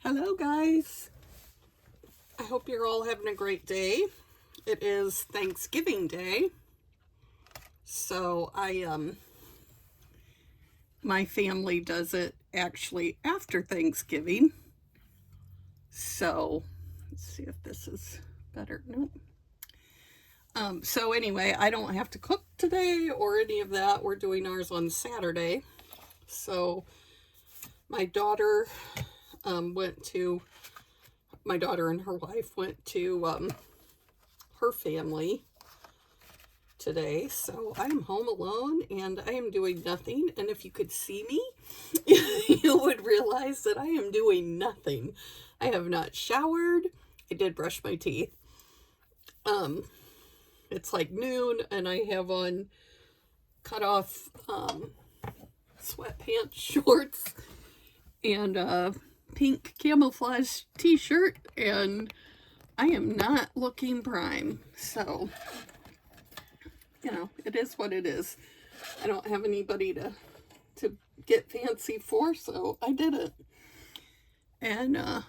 Hello guys. I hope you're all having a great day. It is Thanksgiving Day. So my family does it actually after Thanksgiving. So let's see if this is better. Nope. So anyway, I don't have to cook today or any of that. We're doing ours on Saturday. So my daughter my daughter and her wife went to her family today. So I am home alone and I am doing nothing. And if you could see me, you would realize that I am doing nothing. I have not showered. I did brush my teeth. It's like noon and I have on cut off sweatpants, shorts, and pink camouflage t-shirt, and I am not looking prime. So, you know, it is what it is. I don't have anybody to get fancy for, so I did it. And I'm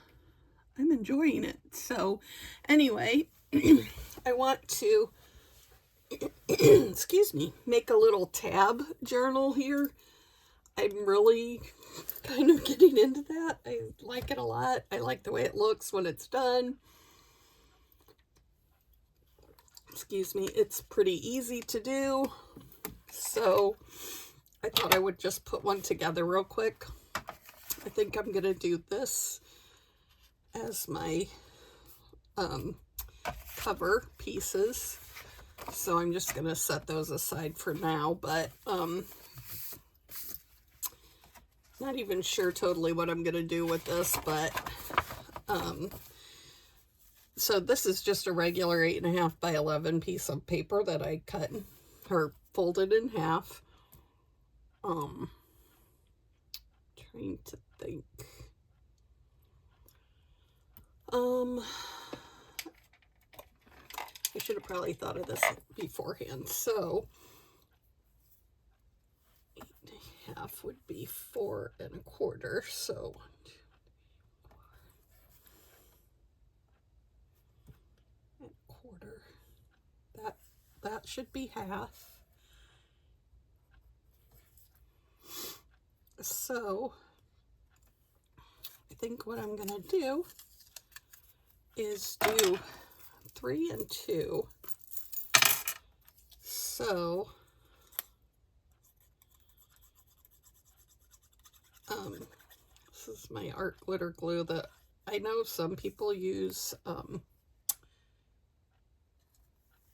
enjoying it. So, anyway, I want to excuse me, make a little tab journal here. I'm really kind of getting into that. I like it a lot. I like the way it looks when it's done. Excuse me, it's pretty easy to do. So I thought I would just put one together real quick. I think I'm going to do this as my cover pieces. So I'm just going to set those aside for now, but not even sure totally what I'm going to do with this, but so this is just a regular 8.5 by 11 piece of paper that I cut or folded in half. Trying to think. I should have probably thought of this beforehand. So 8.5 would be 4 1/4. So 1 1/4. That should be half. So I think what I'm gonna do is do 3 and 2. So this is my art glitter glue that I know some people use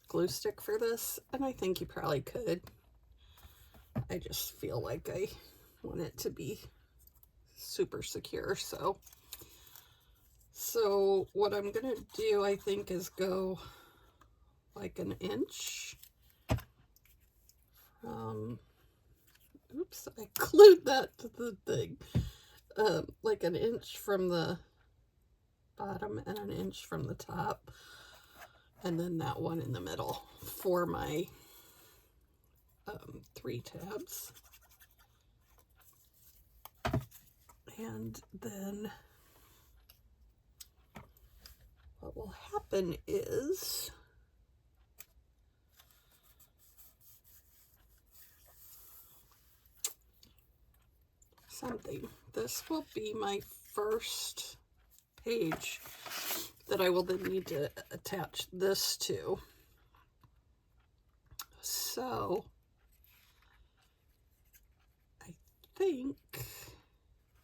glue stick for this, and I think you probably could. I just feel like I want it to be super secure. So what I'm gonna do, I think, is go like 1 inch. Oops, I glued that to the thing. Like 1 inch from the bottom and 1 inch from the top, and then that one in the middle for my 3 tabs. And then what will happen is this will be my first page that I will then need to attach this to. So I think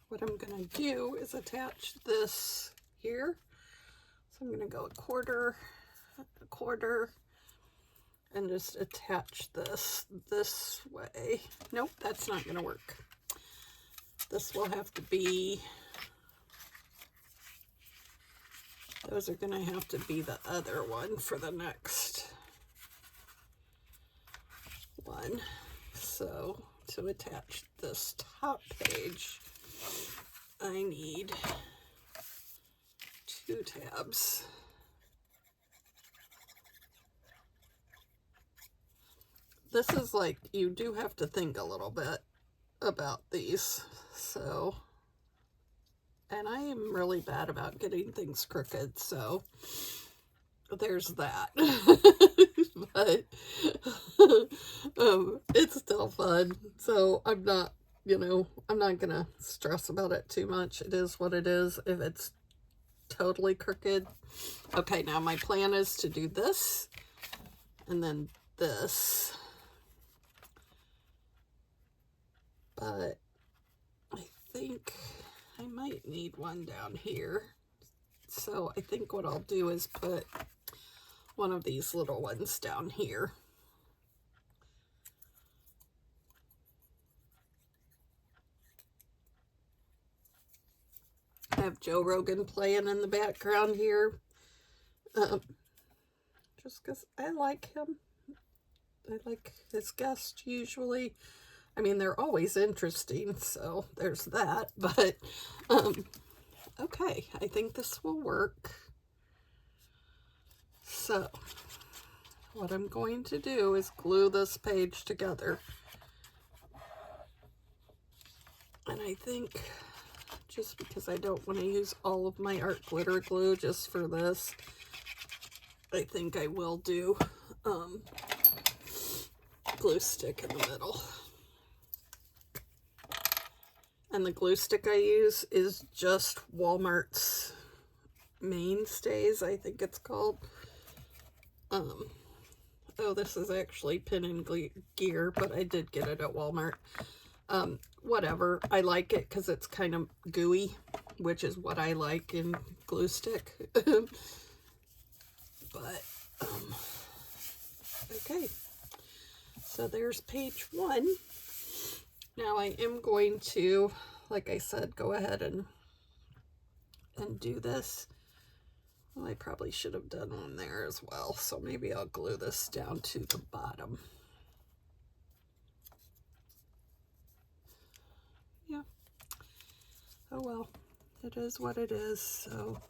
what I'm gonna do is attach this here. So I'm gonna go 1/4, 1/4, and just attach this way. Nope, that's not gonna work. This will have to be, those are gonna have to be the other one for the next one. So to attach this top page, I need 2 tabs. This is like, you do have to think a little bit about these. So and I am really bad about getting things crooked, so there's that. But it's still fun, so I'm not, I'm not gonna stress about it too much. It is what it is. If it's totally crooked. Okay, now my plan is to do this and then this, but I think I might need one down here. So I think what I'll do is put one of these little ones down here. I have Joe Rogan playing in the background here. Just because I like him. I like his guests usually. I mean, they're always interesting, so there's that. But, okay, I think this will work. So, what I'm going to do is glue this page together. And I think, just because I don't want to use all of my art glitter glue just for this, I think I will do glue stick in the middle. And the glue stick I use is just Walmart's Mainstays, I think it's called. Oh, this is actually Pin and Gear, but I did get it at Walmart. Whatever. I like it because it's kind of gooey, which is what I like in glue stick. But, okay. So there's page 1. Now I am going to, like I said, go ahead and do this. Well, I probably should have done one there as well, so maybe I'll glue this down to the bottom. Yeah. Oh well, it is what it is, so.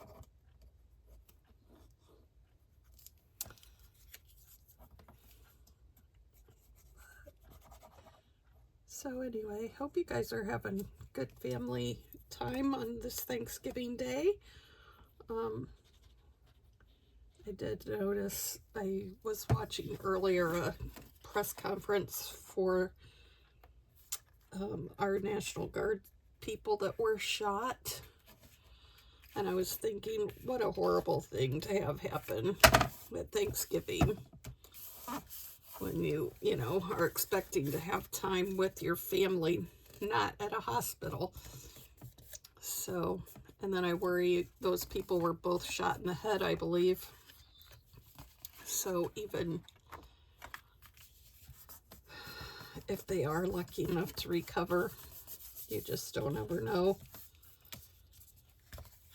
So anyway, hope you guys are having good family time on this Thanksgiving Day. I did notice, I was watching earlier a press conference for our National Guard people that were shot. And I was thinking, what a horrible thing to have happen at Thanksgiving when you are expecting to have time with your family, not at a hospital. So, and then I worry those people were both shot in the head, I believe. So even if they are lucky enough to recover, you just don't ever know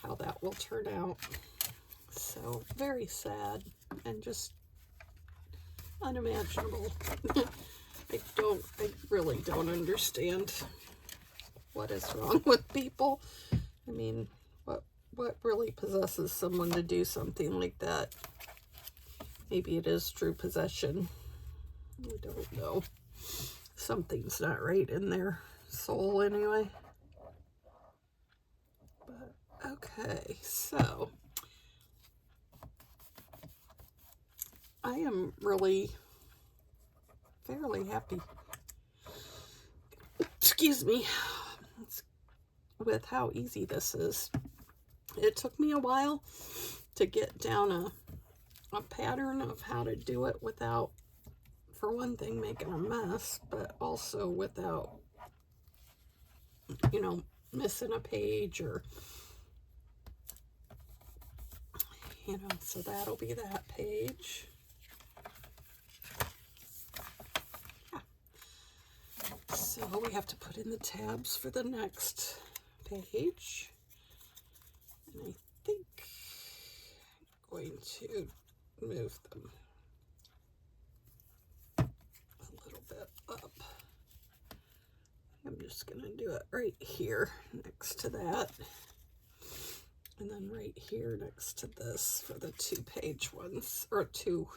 how that will turn out. So very sad and just unimaginable. I really don't understand what is wrong with people. I mean, what really possesses someone to do something like that? Maybe it is true possession. I don't know. Something's not right in their soul anyway. But okay, so I am really fairly happy, excuse me, with how easy this is. It took me a while to get down a pattern of how to do it without, for one thing, making a mess, but also without, missing a page or, so that'll be that page. Yeah. So we have to put in the tabs for the next page. And I think I'm going to move them a little bit up. I'm just going to do it right here next to that. And then right here next to this for the 2-page ones, or 2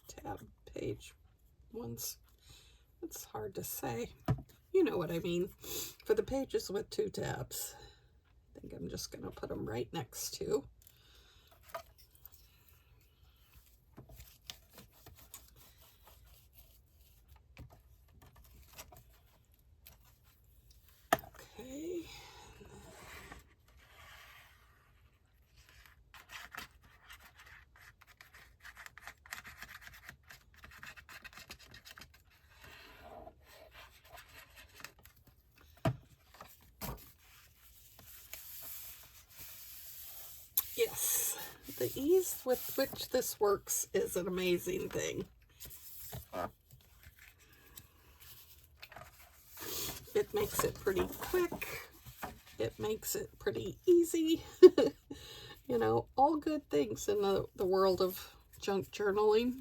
tab page ones. It's hard to say. You know what I mean. For the pages with 2 tabs. I'm just going to put them right next to. Okay. Yes, the ease with which this works is an amazing thing. It makes it pretty quick. It makes it pretty easy. You know, all good things in the world of junk journaling.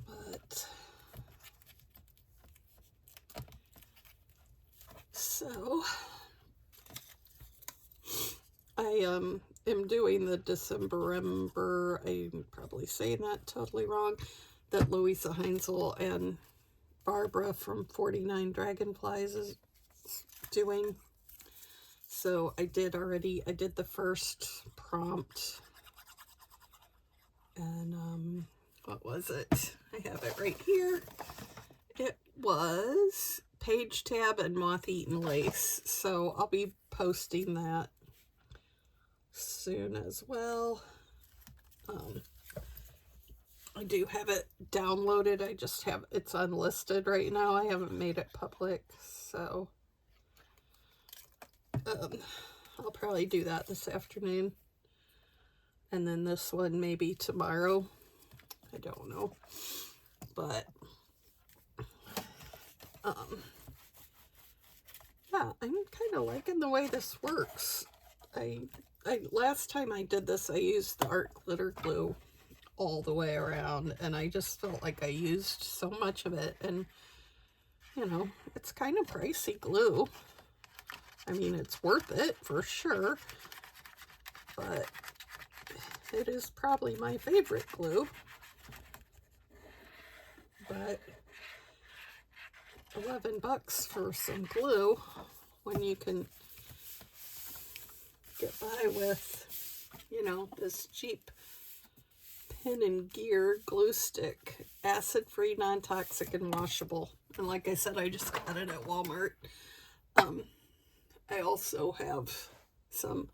But so I am doing the December, I'm probably saying that totally wrong, that Louisa Heinzel and Barbara from 49 Dragonflies is doing. So I did the first prompt, and what was it? I have it right here. It was Page Tab and Moth-Eaten Lace, so I'll be posting that soon as well. I do have it downloaded. I just have it's unlisted right now. I haven't made it public, so I'll probably do that this afternoon, and then this one maybe tomorrow. I don't know, but yeah, I'm kind of liking the way this works. I last time I did this, I used the art glitter glue all the way around, and I just felt like I used so much of it, and you know, it's kind of pricey glue. I mean, it's worth it for sure, but it is probably my favorite glue. But $11 for some glue when you can get by with, you know, this cheap Pen and Gear glue stick, acid-free, non-toxic, and washable. And like I said, I just got it at Walmart. I also have some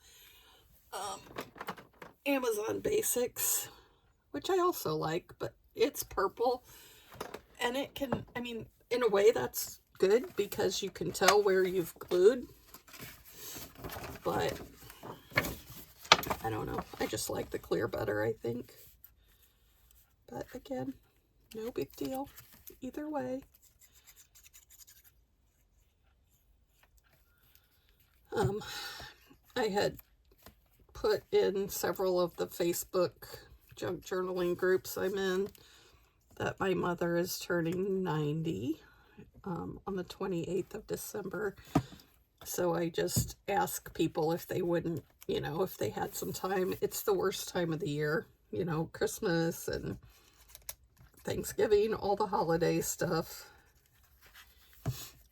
Amazon Basics, which I also like, but it's purple, and it can, I mean, in a way that's good because you can tell where you've glued, but I don't know, I just like the clear better, I think. But again, no big deal either way. I had put in several of the Facebook junk journaling groups I'm in that my mother is turning 90 on the 28th of December. So I just ask people if they wouldn't, you know, if they had some time. It's the worst time of the year, you know, Christmas and Thanksgiving, all the holiday stuff.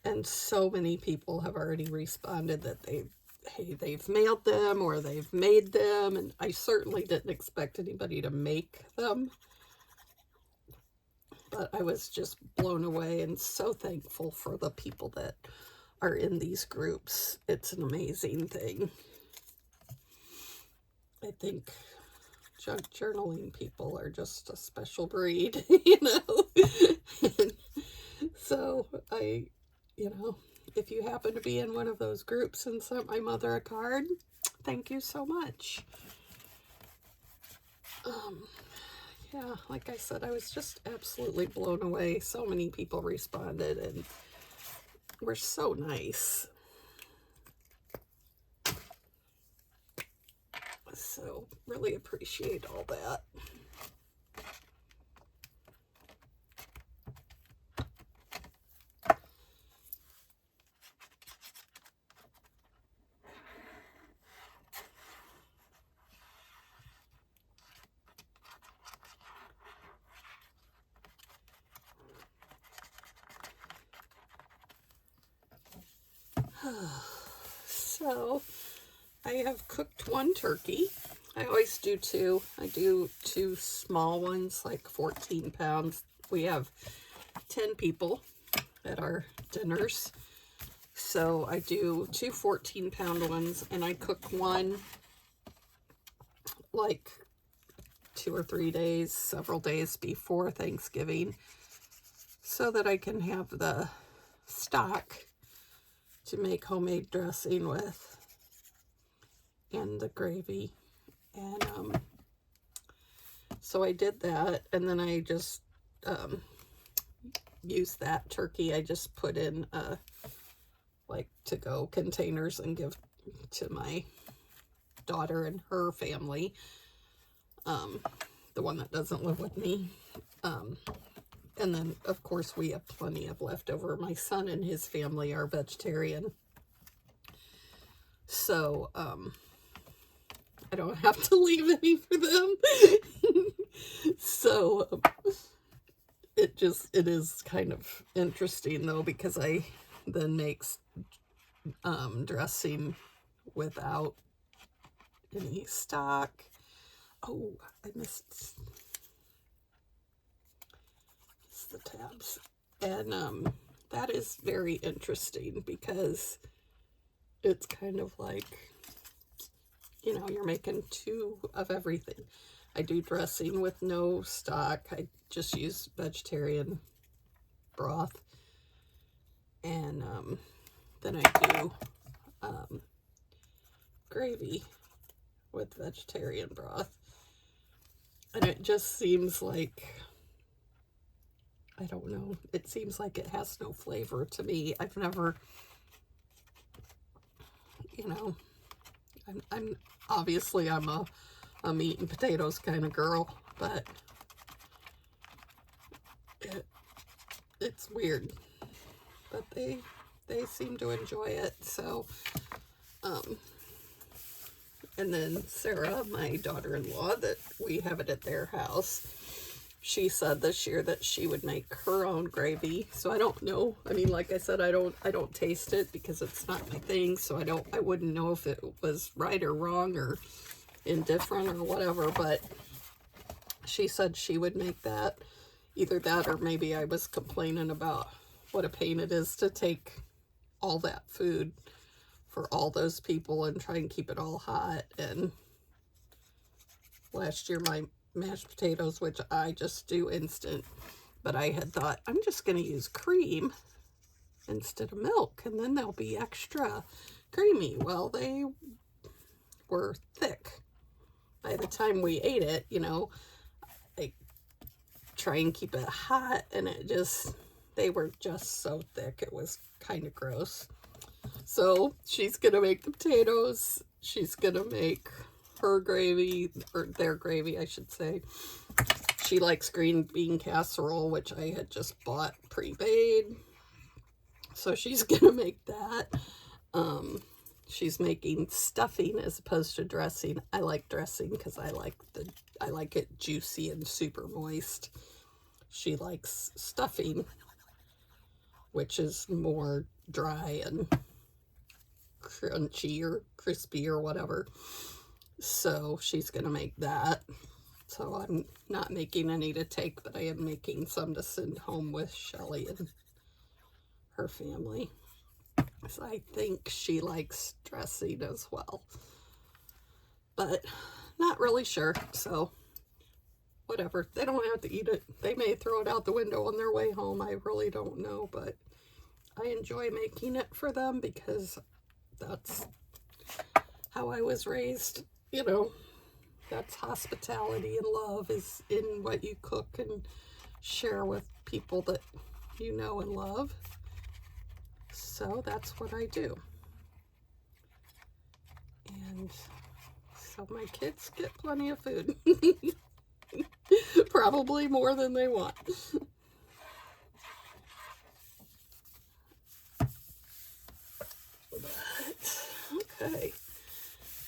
And so many people have already responded that they've mailed them or they've made them, and I certainly didn't expect anybody to make them. But I was just blown away and so thankful for the people that are in these groups. It's an amazing thing. I think junk journaling people are just a special breed, you know? So you know, if you happen to be in one of those groups and sent my mother a card, thank you so much. Yeah, like I said, I was just absolutely blown away. So many people responded and were so nice. So really appreciate all that. So I have cooked one turkey. I always do two. I do two small ones, like 14 pounds. We have 10 people at our dinners. So I do two 14-pound ones, and I cook one like 2 or 3 days, several days before Thanksgiving, so that I can have the stock to make homemade dressing with and the gravy. And so I did that, and then I just used that turkey. I just put in like to-go containers and give to my daughter and her family, the one that doesn't live with me. And then, of course, we have plenty of leftover. My son and his family are vegetarian, so I don't have to leave any for them. So it is kind of interesting, though, because I then make dressing without any stock. Oh, I missed the tabs. And that is very interesting, because it's kind of like, you know, you're making two of everything. I do dressing with no stock. I just use vegetarian broth. And then I do gravy with vegetarian broth. And it just seems like, I don't know, it seems like it has no flavor to me. I've never, you know, I'm obviously I'm a meat and potatoes kind of girl, but it's weird. But they seem to enjoy it. So and then Sarah, my daughter-in-law, that we have it at their house, she said this year that she would make her own gravy. So I don't know. I mean, like I said, I don't taste it because it's not my thing. So I wouldn't know if it was right or wrong or indifferent or whatever. But she said she would make that. Either that, or maybe I was complaining about what a pain it is to take all that food for all those people and try and keep it all hot. And last year my mashed potatoes, which I just do instant, but I had thought I'm just going to use cream instead of milk, and then they'll be extra creamy. Well, they were thick by the time we ate it. You know, I try and keep it hot, and they were just so thick, it was kind of gross. So she's gonna make the potatoes, she's gonna make her gravy, or their gravy, I should say. She likes green bean casserole, which I had just bought pre-made. So she's gonna make that. She's making stuffing as opposed to dressing. I like dressing because I like it juicy and super moist. She likes stuffing, which is more dry and crunchy or crispy or whatever. So she's gonna make that. So I'm not making any to take, but I am making some to send home with Shelly and her family. So I think she likes dressing as well, but not really sure. So whatever, they don't have to eat it. They may throw it out the window on their way home. I really don't know, but I enjoy making it for them because that's how I was raised. You know, that's hospitality and love, is in what you cook and share with people that you know and love. So that's what I do. And so my kids get plenty of food. Probably more than they want. But, okay.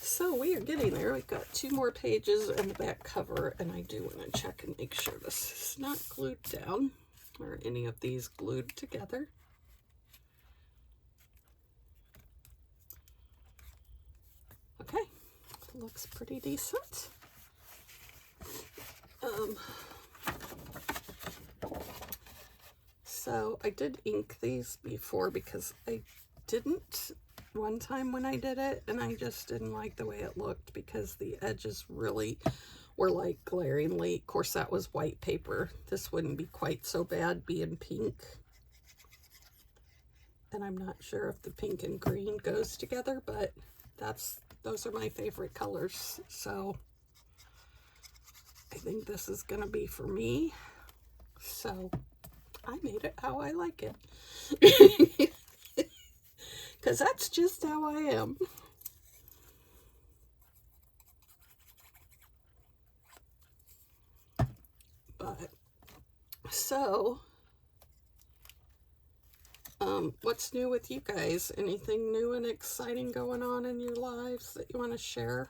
So we are getting there. We've got 2 more pages and the back cover, and I do want to check and make sure this is not glued down or any of these glued together. looks pretty decent. So I did ink these before because I didn't one time when I did it, and I just didn't like the way it looked because the edges really were like glaringly. Of course, that was white paper. This wouldn't be quite so bad being pink. And I'm not sure if the pink and green goes together, but those are my favorite colors. So I think this is gonna be for me. So I made it how I like it. Because that's just how I am. But, so, what's new with you guys? Anything new and exciting going on in your lives that you want to share?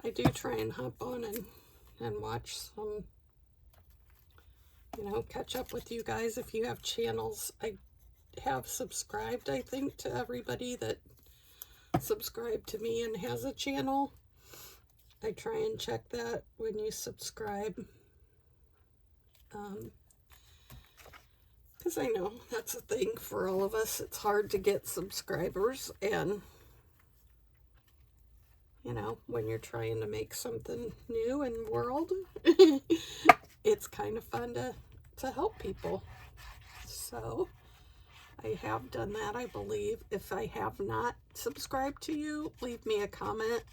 I do try and hop on and watch some, catch up with you guys if you have channels. I have subscribed, I think, to everybody that subscribed to me and has a channel. I try and check that when you subscribe. Because I know that's a thing for all of us. It's hard to get subscribers, and when you're trying to make something new in the world, it's kind of fun to help people. So I have done that, I believe. If I have not subscribed to you, leave me a comment.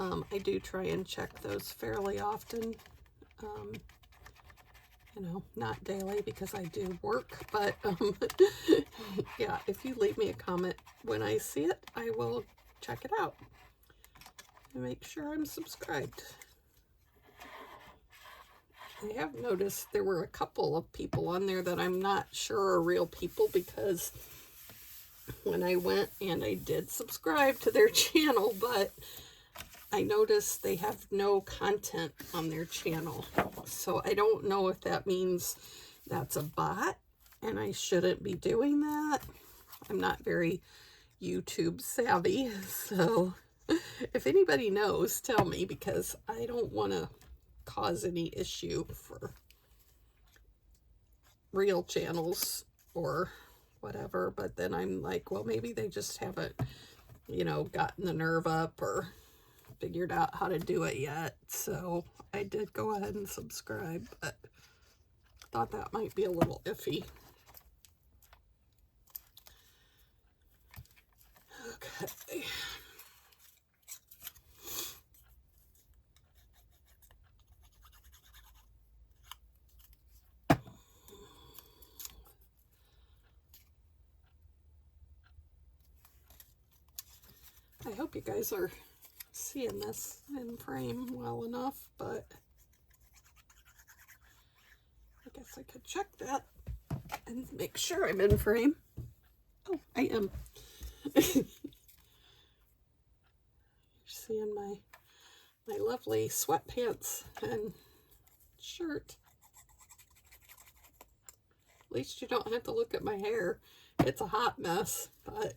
I do try and check those fairly often. Not daily because I do work, but yeah, if you leave me a comment when I see it, I will check it out and make sure I'm subscribed. I have noticed there were a couple of people on there that I'm not sure are real people, because when I went and I did subscribe to their channel, but I noticed they have no content on their channel. So I don't know if that means that's a bot and I shouldn't be doing that. I'm not very YouTube savvy. So if anybody knows, tell me, because I don't want to cause any issue for real channels or whatever. But then I'm like, well, maybe they just haven't, gotten the nerve up or figured out how to do it yet. So I did go ahead and subscribe, but thought that might be a little iffy. Okay. I hope you guys are seeing this in frame well enough, but I guess I could check that and make sure I'm in frame. Oh, I am. You're seeing my lovely sweatpants and shirt. At least you don't have to look at my hair. It's a hot mess, but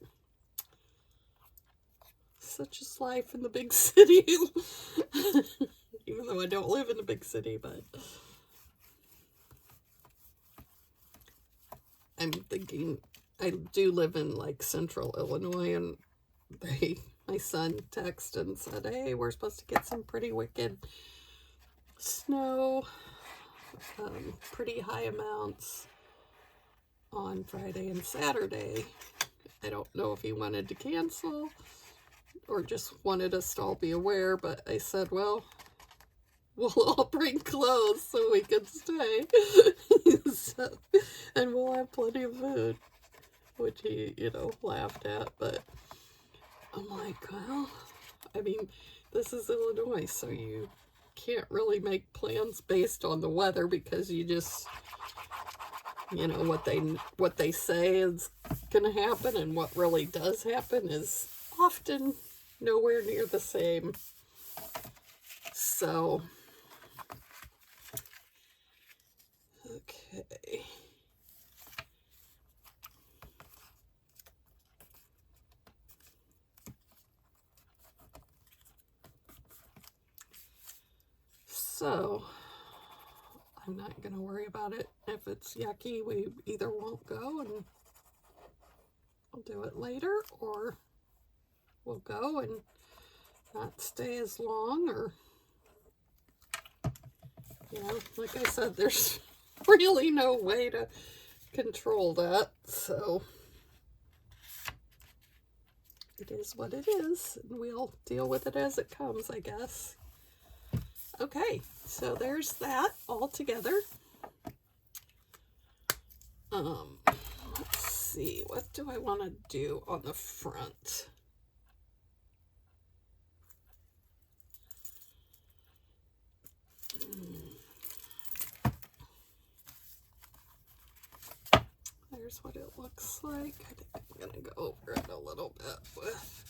such is life in the big city. Even though I don't live in a big city, but I'm thinking I do live in like central Illinois, and my son texted and said, hey, we're supposed to get some pretty wicked snow, pretty high amounts on Friday and Saturday. I don't know if he wanted to cancel or just wanted us to all be aware, but I said, well, we'll all bring clothes so we can stay. And we'll have plenty of food, which he, laughed at. But I'm like, well, I mean, this is Illinois, so you can't really make plans based on the weather, because you just, what they say is going to happen, and what really does happen is often nowhere near the same. So, okay. So I'm not going to worry about it. If it's yucky, we either won't go and we'll do it later, or we'll go and not stay as long, or, you know, like I said, there's really no way to control that, so it is what it is, and we'll deal with it as it comes, I guess. Okay, so there's that all together. Let's see, what do I want to do on the front? There's what it looks like. I think I'm going to go over it a little bit with...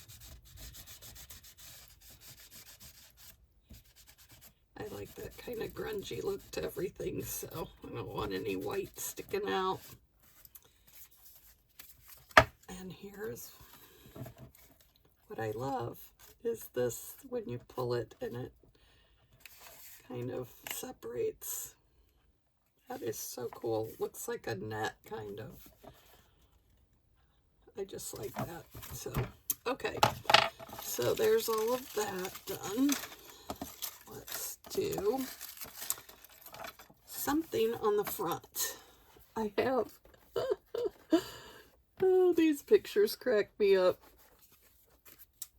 I like that kind of grungy look to everything, so I don't want any white sticking out. And here's what I love, is this, when you pull it and it kind of separates. That is so cool. Looks like a net, kind of. I just like that. So, okay. So there's all of that done. Let's do something on the front. I have... oh, these pictures crack me up.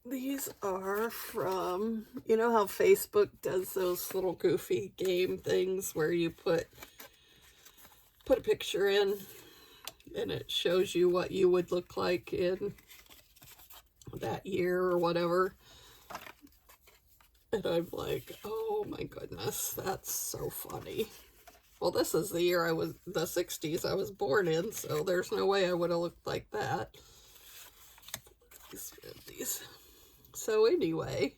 These are from... You know how Facebook does those little goofy game things where you put a picture in and it shows you what you would look like in that year or whatever. And I'm like, oh my goodness, that's so funny. Well, this is the year the 60s I was born in, so there's no way I would have looked like that. These. So anyway,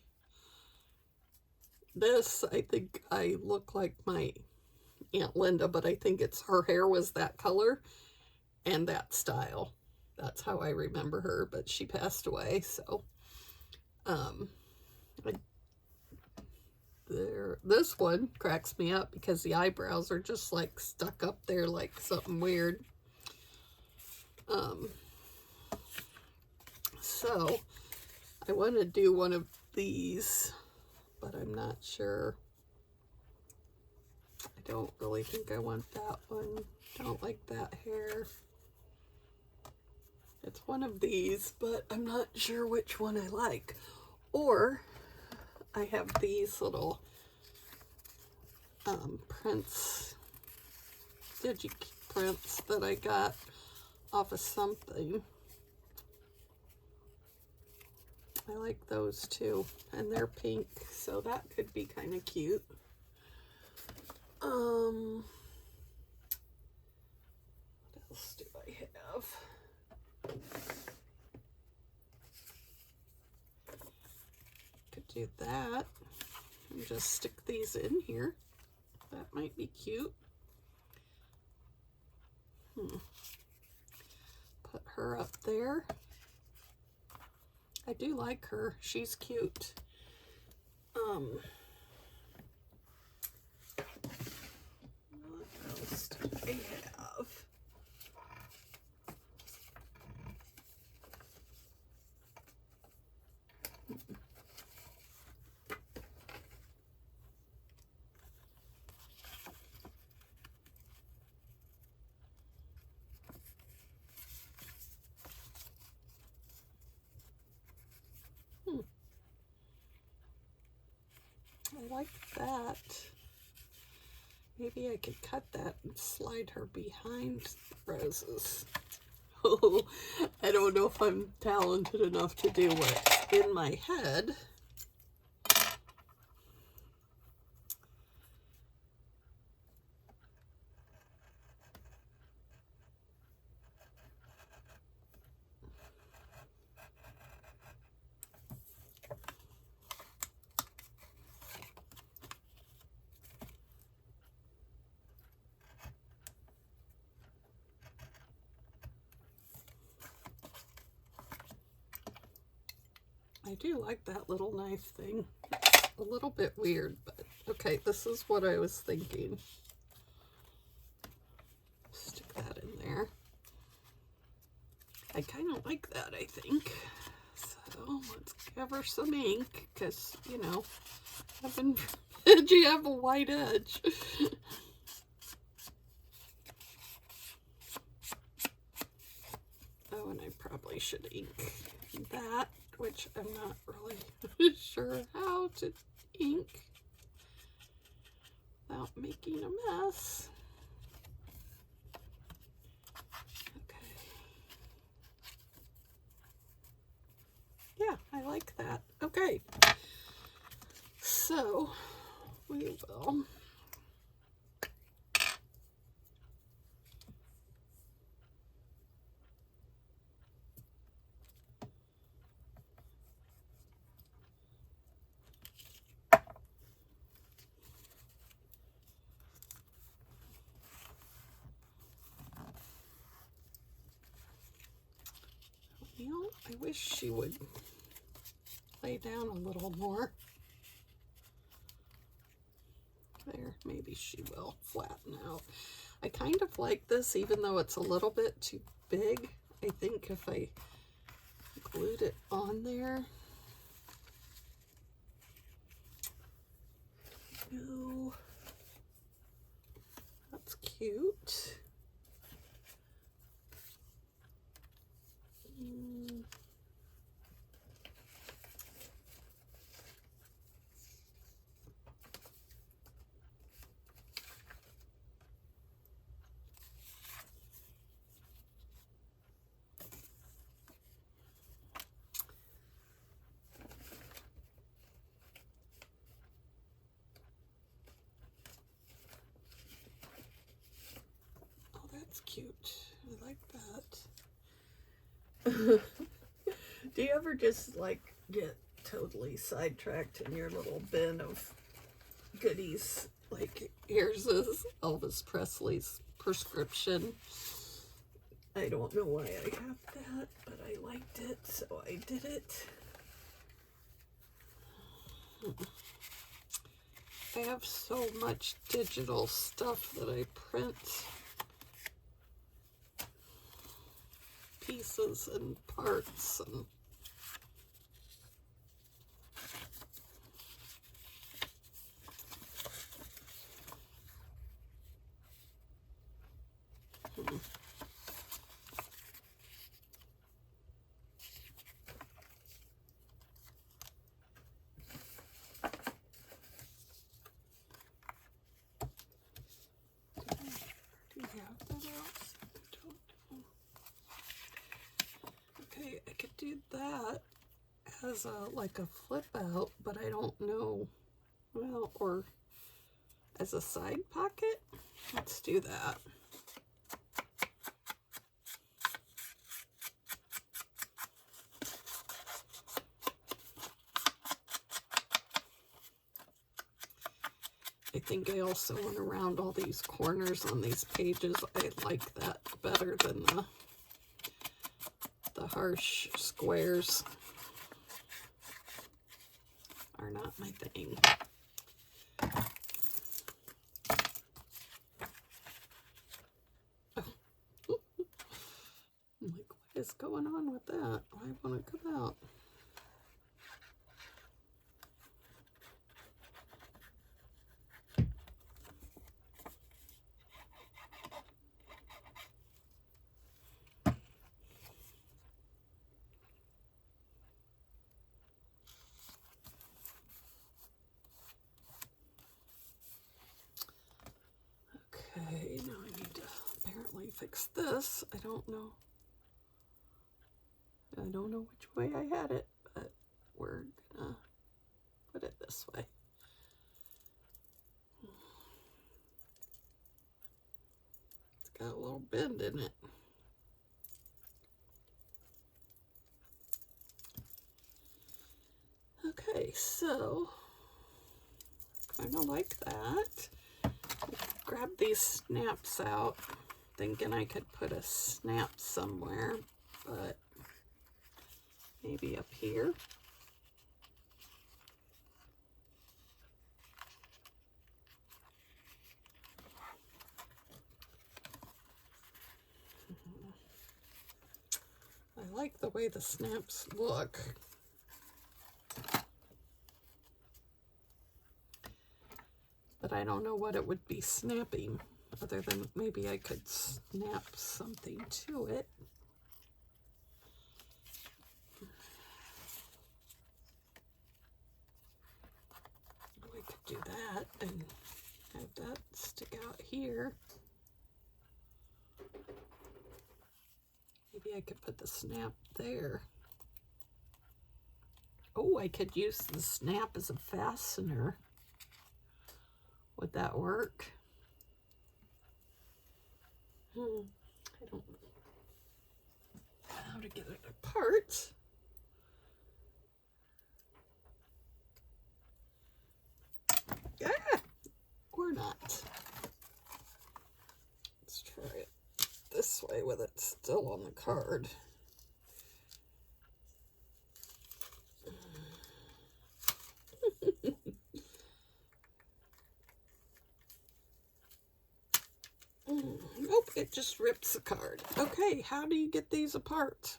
this, I think I look like my Aunt Linda, but I think her hair was that color and that style. That's how I remember her, but she passed away, so this one cracks me up because the eyebrows are just like stuck up there like something weird. So I want to do one of these, but I'm not sure. I don't really think I want that one. Don't like that hair. It's one of these, but I'm not sure which one I like. Or I have these little prints, digi prints that I got off of something. I like those too, and they're pink, so that could be kind of cute. What else do I have? Could do that and just stick these in here. That might be cute. Put her up there. I do like her. She's cute. What else do I have? I like that. Maybe I could cut that and slide her behind the roses. Oh, I don't know if I'm talented enough to do what's in my head. I do like that little knife thing. It's a little bit weird, but Okay, this is what I was thinking. Stick that in there. I kind of like that, I think. So let's give her some ink, because, you know, you have a white edge. Oh, and I probably should ink that, which I'm not really sure how to ink without making a mess. Okay. Yeah, I like that. Okay. So we will I wish she would lay down a little more. There, maybe she will flatten out. I kind of like this, even though it's a little bit too big. I think if I glued it on there. No, that's cute. Oh, that's cute. I like that. Do you ever just like get totally sidetracked in your little bin of goodies? Like, here's this Elvis Presley's prescription. I don't know why I have that, but I liked it, so I did it. I have so much digital stuff that I print pieces and parts and okay, I could do that as a like a flip out, but I don't know. Well, or as a side pocket. Let's do that. I think I also went around all these corners on these pages. I like that better than the harsh squares. Are not my thing. Oh. I'm like, what is going on with that? Why won't it come out? Okay, now I need to apparently fix this. I don't know which way I had it, but we're gonna put it this way. It's got a little bend in it. Okay, so kind of like that. Grab these snaps out, thinking I could put a snap somewhere, but maybe up here. like the way the snaps look. But I don't know what it would be snapping, other than maybe I could snap something to it. I could do that and have that stick out here. Maybe I could put the snap there. Oh, I could use the snap as a fastener. Would that work? I don't know how to get it apart. Yeah, or not. Let's try it this way with it still on the card. Nope, it just rips the card. Okay, how do you get these apart?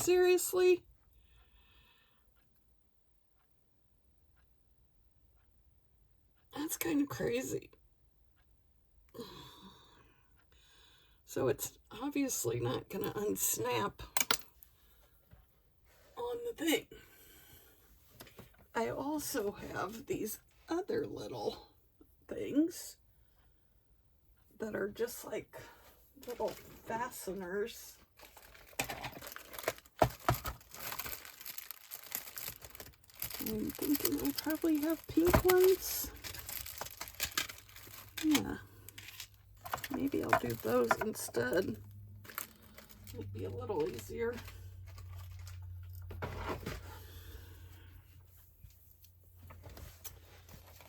Seriously? That's kind of crazy. So it's obviously not going to unsnap on the thing. I also have these other little things that are just like little fasteners. I'm thinking I probably have pink ones. Yeah. Maybe I'll do those instead. Might be a little easier.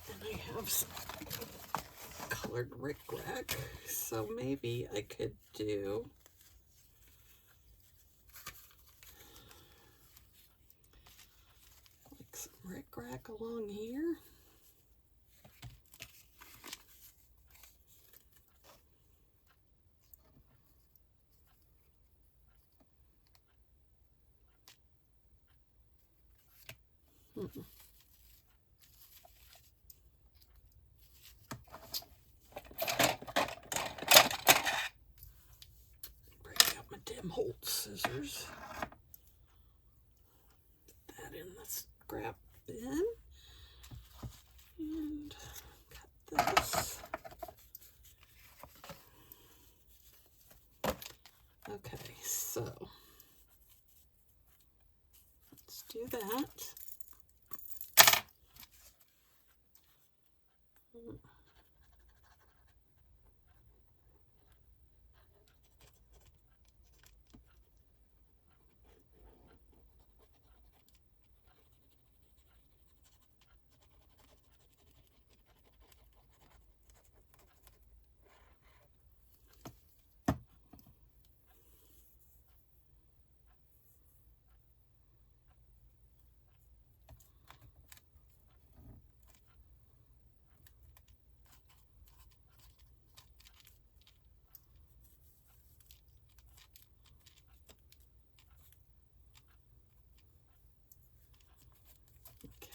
And I have some colored rickrack, so maybe I could do like some rickrack along here. Break out my dim Holt scissors. Put that in the scrap bin. And cut this. Okay, so let's do that.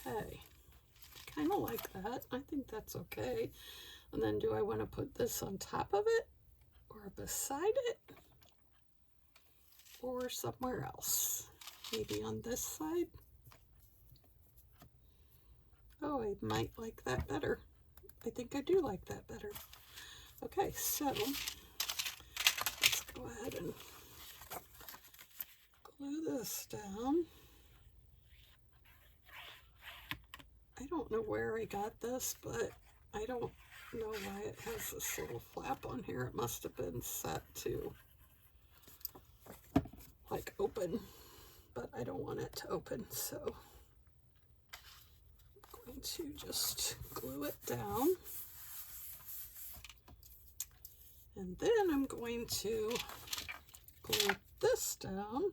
Okay, kind of like that. I think that's okay. And then do I want to put this on top of it or beside it or somewhere else? Maybe on this side? Oh, I might like that better. I think I do like that better. Okay, so let's go ahead and glue this down. I don't know where I got this, but I don't know why it has this little flap on here. It must have been set to like open, but I don't want it to open, so I'm going to just glue it down. And then I'm going to glue this down.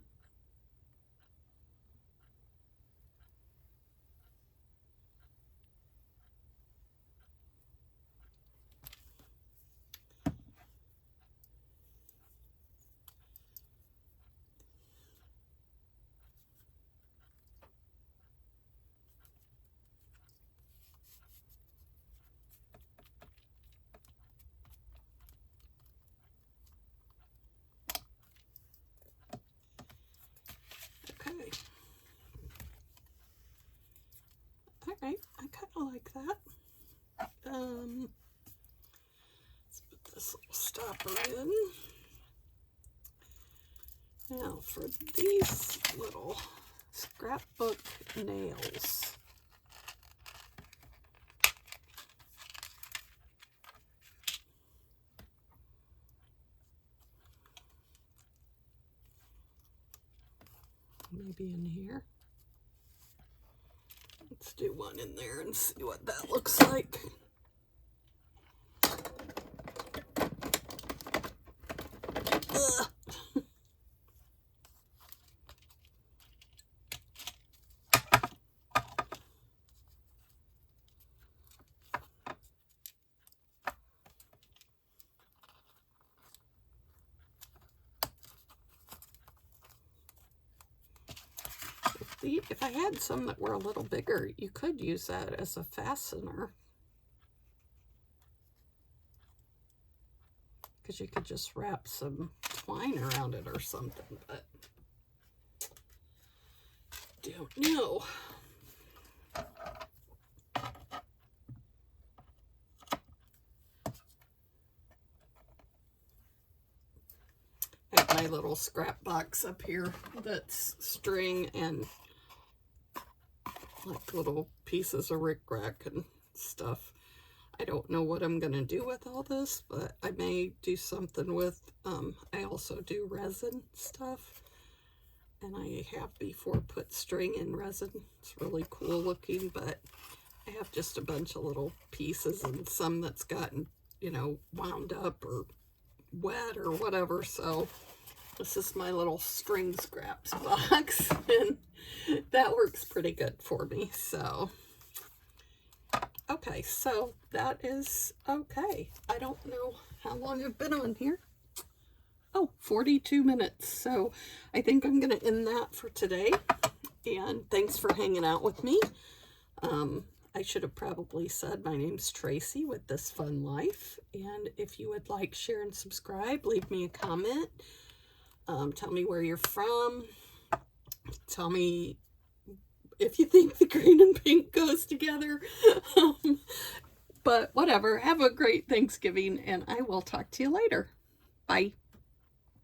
Alright, I kind of like that. Let's put this little stopper in. Now for these little scrapbook nails. Maybe in here. Let's do one in there and see what that looks like. Ugh. If I had some that were a little bigger, you could use that as a fastener. Because you could just wrap some twine around it or something, but don't know. I have my little scrap box up here that's string and like little pieces of rickrack and stuff. I don't know what I'm going to do with all this, but I may do something with, I also do resin stuff. And I have before put string in resin. It's really cool looking, but I have just a bunch of little pieces and some that's gotten, you know, wound up or wet or whatever. So this is my little string scraps box, and that works pretty good for me. So, okay, so that is okay. I don't know how long I've been on here. Oh, 42 minutes. So I think I'm going to end that for today. And thanks for hanging out with me. I should have probably said my name's Tracy with This Fun Life. And if you would like, share, and subscribe, leave me a comment. Tell me where you're from. Tell me if you think the green and pink goes together. But whatever. Have a great Thanksgiving, and I will talk to you later. Bye.